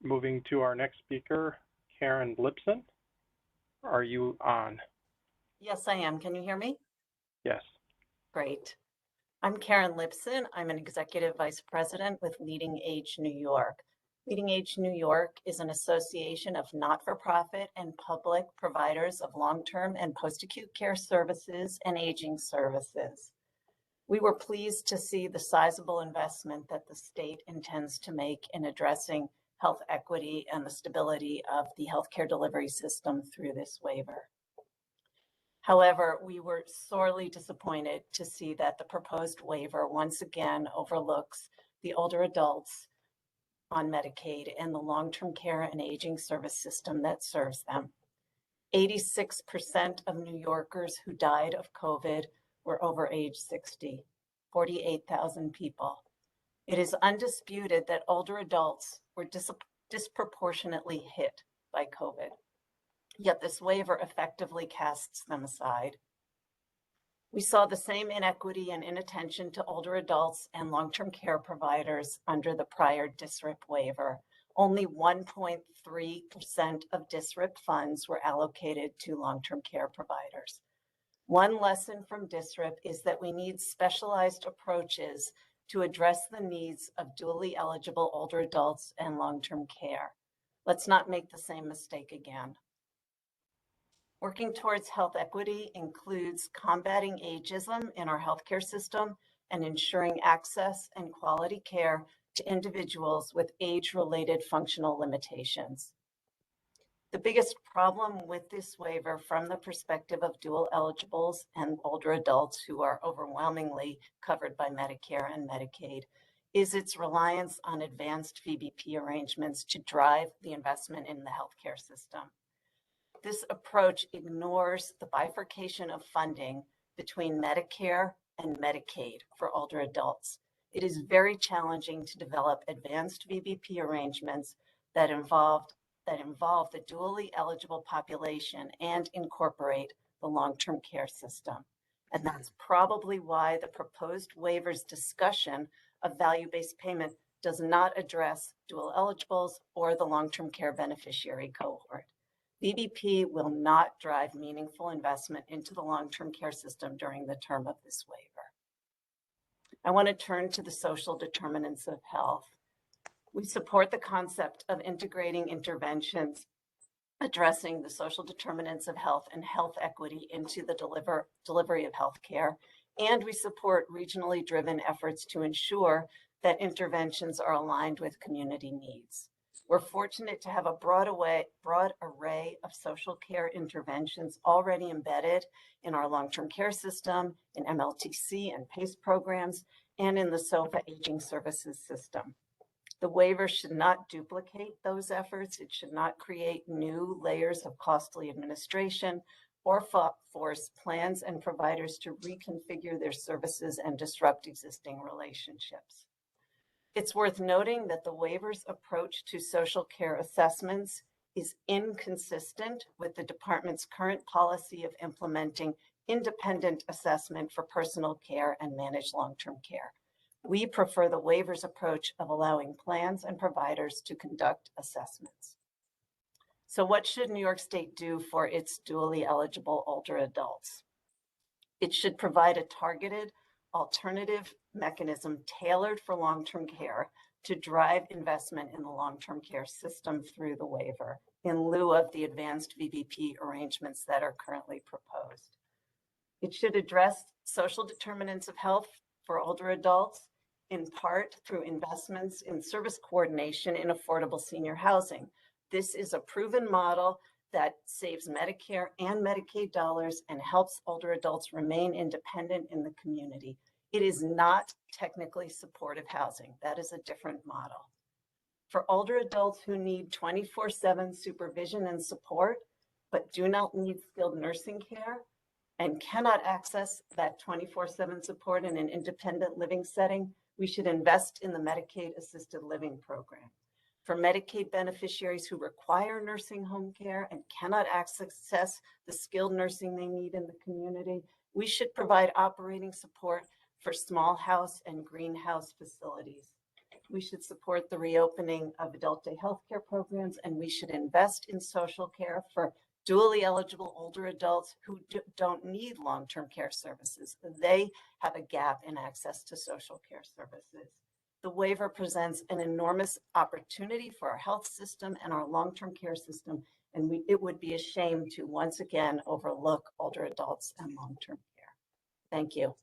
Moving to our next speaker, Karen Lipson. Are you on? Yes, I am. Can you hear me? Yes. Great. I'm Karen Lipson. I'm an Executive Vice President with LeadingAge New York. LeadingAge New York is an association of not-for-profit and public providers of long-term and post-acute care services and aging services. We were pleased to see the sizable investment that the state intends to make in addressing health equity and the stability of the healthcare delivery system through this waiver. However, we were sorely disappointed to see that the proposed waiver once again overlooks the older adults on Medicaid and the long-term care and aging service system that serves them. 86% of New Yorkers who died of COVID were over age 60, 48,000 people. It is undisputed that older adults were disproportionately hit by COVID. Yet this waiver effectively casts them aside. We saw the same inequity and inattention to older adults and long-term care providers under the prior DSRIP waiver. Only 1.3% of DSRIP funds were allocated to long-term care providers. One lesson from DSRIP is that we need specialized approaches to address the needs of dually eligible older adults and long-term care. Let's not make the same mistake again. Working towards health equity includes combating ageism in our healthcare system and ensuring access and quality care to individuals with age-related functional limitations. The biggest problem with this waiver from the perspective of dual eligibles and older adults who are overwhelmingly covered by Medicare and Medicaid is its reliance on advanced VBP arrangements to drive the investment in the healthcare system. This approach ignores the bifurcation of funding between Medicare and Medicaid for older adults. It is very challenging to develop advanced VBP arrangements that involve the dually eligible population and incorporate the long-term care system. And that's probably why the proposed waivers discussion of value-based payment does not address dual eligibles or the long-term care beneficiary cohort. VBP will not drive meaningful investment into the long-term care system during the term of this waiver. I want to turn to the social determinants of health. We support the concept of integrating interventions addressing the social determinants of health and health equity into the delivery of health care, and we support regionally driven efforts to ensure that interventions are aligned with community needs. We're fortunate to have a broad array of social care interventions already embedded in our long-term care system, in MLTC and PACE programs, and in the SOFA aging services system. The waiver should not duplicate those efforts. It should not create new layers of costly administration or force plans and providers to reconfigure their services and disrupt existing relationships. It's worth noting that the waiver's approach to social care assessments is inconsistent with the department's current policy of implementing independent assessment for personal care and managed long-term care. We prefer the waiver's approach of allowing plans and providers to conduct assessments. So what should New York State do for its dually eligible older adults? It should provide a targeted alternative mechanism tailored for long-term care to drive investment in the long-term care system through the waiver in lieu of the advanced VBP arrangements that are currently proposed. It should address social determinants of health for older adults, in part through investments in service coordination in affordable senior housing. This is a proven model that saves Medicare and Medicaid dollars and helps older adults remain independent in the community. It is not technically supportive housing. That is a different model. For older adults who need 24/7 supervision and support, but do not need skilled nursing care and cannot access that 24/7 support in an independent living setting, we should invest in the Medicaid assisted living program. For Medicaid beneficiaries who require nursing home care and cannot access the skilled nursing they need in the community, we should provide operating support for small house and greenhouse facilities. We should support the reopening of adult day healthcare programs, and we should invest in social care for dually eligible older adults who don't need long-term care services. They have a gap in access to social care services. The waiver presents an enormous opportunity for our health system and our long-term care system, and it would be a shame to once again overlook older adults and long-term care. Thank you.